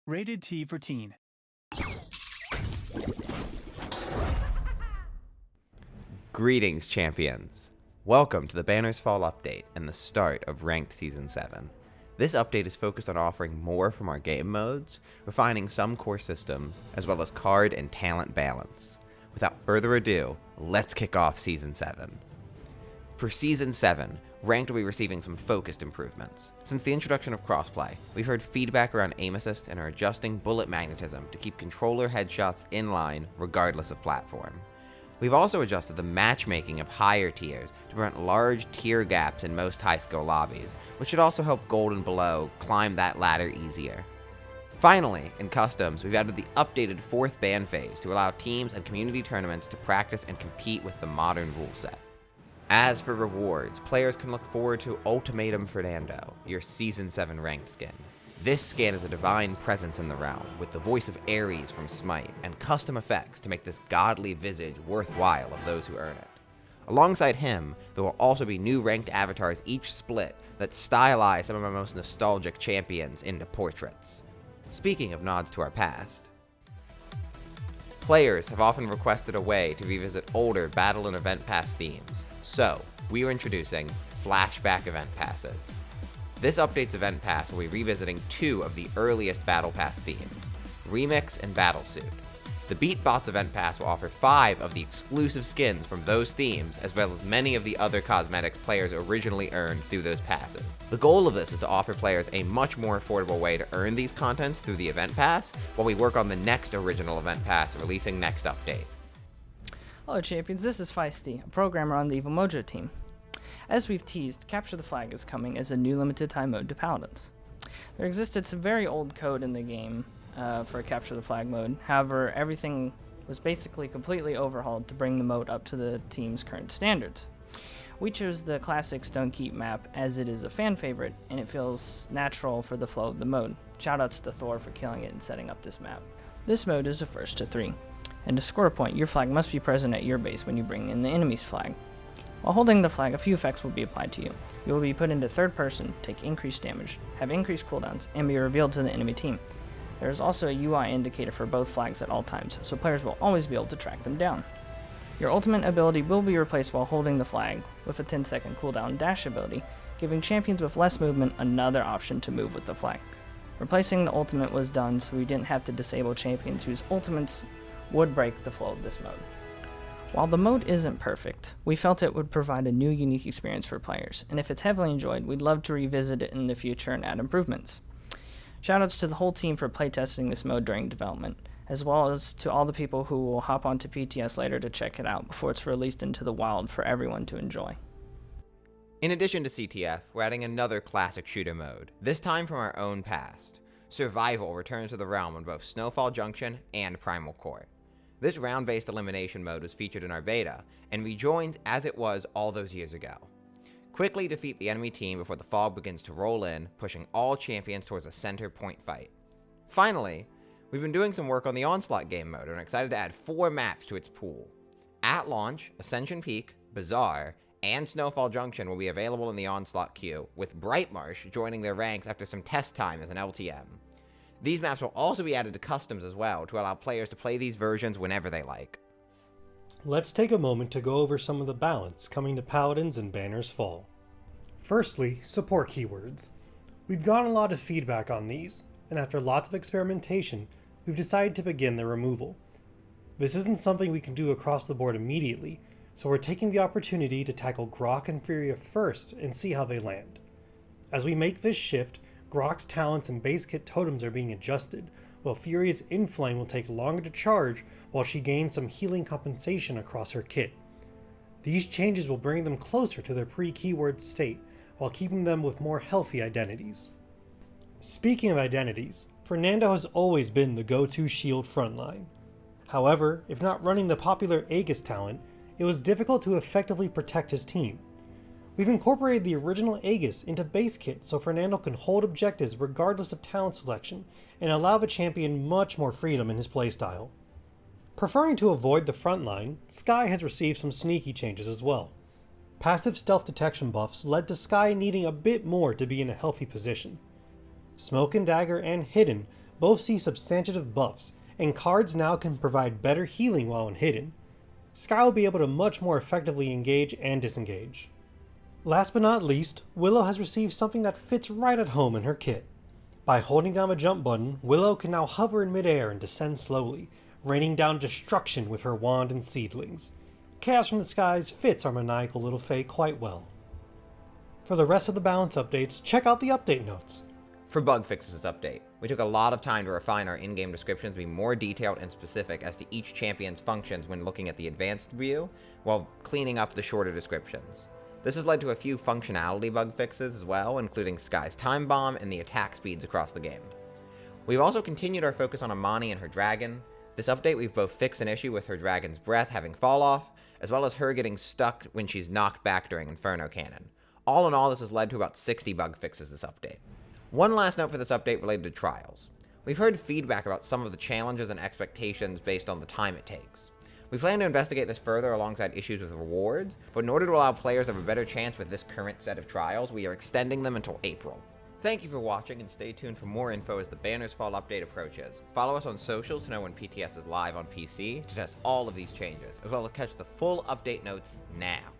Rated T for Teen. Greetings, champions. Welcome to the Banners Fall update and the start of Ranked Season 7. This update is focused on offering more from our game modes, refining some core systems, as well as card and talent balance. Without further ado, let's kick off Season 7. For Season 7, Ranked will be receiving some focused improvements. Since the introduction of crossplay, we've heard feedback around aim assist and are adjusting bullet magnetism to keep controller headshots in line regardless of platform. We've also adjusted the matchmaking of higher tiers to prevent large tier gaps in most high-skill lobbies, which should also help gold and below climb that ladder easier. Finally, in customs, we've added the updated 4th ban phase to allow teams and community tournaments to practice and compete with the modern rule set. As for rewards, players can look forward to Ultimatum Fernando, your Season 7 ranked skin. This skin is a divine presence in the realm, with the voice of Ares from Smite, and custom effects to make this godly visage worthwhile of those who earn it. Alongside him, there will also be new ranked avatars each split that stylize some of our most nostalgic champions into portraits. Speaking of nods to our past, players have often requested a way to revisit older Battle and Event Pass themes, so we are introducing Flashback Event Passes. This update's Event Pass will be revisiting 2 of the earliest Battle Pass themes, Remix and Battlesuit. The Beatbots Event Pass will offer 5 of the exclusive skins from those themes, as well as many of the other cosmetics players originally earned through those passes. The goal of this is to offer players a much more affordable way to earn these contents through the Event Pass, while we work on the next original Event Pass releasing next update. Hello champions, this is Feisty, a programmer on the Evil Mojo team. As we've teased, Capture the Flag is coming as a new limited time mode to Paladins. There existed some very old code in the game for Capture the Flag mode, however everything was basically completely overhauled to bring the mode up to the team's current standards. We chose the classic Stone Keep map as it is a fan favorite and it feels natural for the flow of the mode. Shoutouts to Thor for killing it and setting up this map. This mode is a first to 3, and to score a point, your flag must be present at your base when you bring in the enemy's flag. While holding the flag, a few effects will be applied to you. You will be put into third person, take increased damage, have increased cooldowns, and be revealed to the enemy team. There is also a UI indicator for both flags at all times, so players will always be able to track them down. Your ultimate ability will be replaced while holding the flag with a 10-second cooldown dash ability, giving champions with less movement another option to move with the flag. Replacing the ultimate was done so we didn't have to disable champions whose ultimates would break the flow of this mode. While the mode isn't perfect, we felt it would provide a new unique experience for players, and if it's heavily enjoyed, we'd love to revisit it in the future and add improvements. Shoutouts to the whole team for playtesting this mode during development, as well as to all the people who will hop onto PTS later to check it out before it's released into the wild for everyone to enjoy. In addition to CTF, we're adding another classic shooter mode, this time from our own past. Survival returns to the realm on both Snowfall Junction and Primal Court. This round-based elimination mode was featured in our beta, and rejoined as it was all those years ago. Quickly defeat the enemy team before the fog begins to roll in, pushing all champions towards a center point fight. Finally, we've been doing some work on the Onslaught game mode and are excited to add 4 maps to its pool. At launch, Ascension Peak, Bazaar, and Snowfall Junction will be available in the Onslaught queue, with Brightmarsh joining their ranks after some test time as an LTM. These maps will also be added to customs as well to allow players to play these versions whenever they like. Let's take a moment to go over some of the balance coming to Paladins and Banners Fall. Firstly, support keywords. We've gotten a lot of feedback on these, and after lots of experimentation, we've decided to begin their removal. This isn't something we can do across the board immediately, so we're taking the opportunity to tackle Grok and Furia first and see how they land. As we make this shift, Grok's talents and base kit totems are being adjusted, while Furia's Inflame will take longer to charge while she gains some healing compensation across her kit. These changes will bring them closer to their pre-keyword state, while keeping them with more healthy identities. Speaking of identities, Fernando has always been the go-to shield frontline. However, if not running the popular Aegis talent, it was difficult to effectively protect his team. We've incorporated the original Aegis into base kit so Fernando can hold objectives regardless of talent selection and allow the champion much more freedom in his playstyle. Preferring to avoid the frontline, Skye has received some sneaky changes as well. Passive stealth detection buffs led to Skye needing a bit more to be in a healthy position. Smoke and Dagger and Hidden Both see substantive buffs, and cards now can provide better healing while hidden. Sky will be able to much more effectively engage and disengage. Last but not least, Willow has received something that fits right at home in her kit. By holding down the jump button, Willow can now hover in midair and descend slowly, raining down destruction with her wand and seedlings. Chaos from the Skies fits our maniacal little fae quite well. For the rest of the balance updates, check out the update notes. For bug fixes this update, we took a lot of time to refine our in-game descriptions to be more detailed and specific as to each champion's functions when looking at the advanced view, while cleaning up the shorter descriptions. This has led to a few functionality bug fixes as well, including Sky's time bomb and the attack speeds across the game. We've also continued our focus on Amani and her dragon. This update we've both fixed an issue with her dragon's breath having fall off, as well as her getting stuck when she's knocked back during Inferno Cannon. All in all, this has led to about 60 bug fixes this update. One last note for this update related to trials. We've heard feedback about some of the challenges and expectations based on the time it takes. We plan to investigate this further alongside issues with rewards, but in order to allow players to have a better chance with this current set of trials, we are extending them until April. Thank you for watching, and stay tuned for more info as the Banners Fall update approaches. Follow us on socials to know when PTS is live on PC to test all of these changes, as well as catch the full update notes now.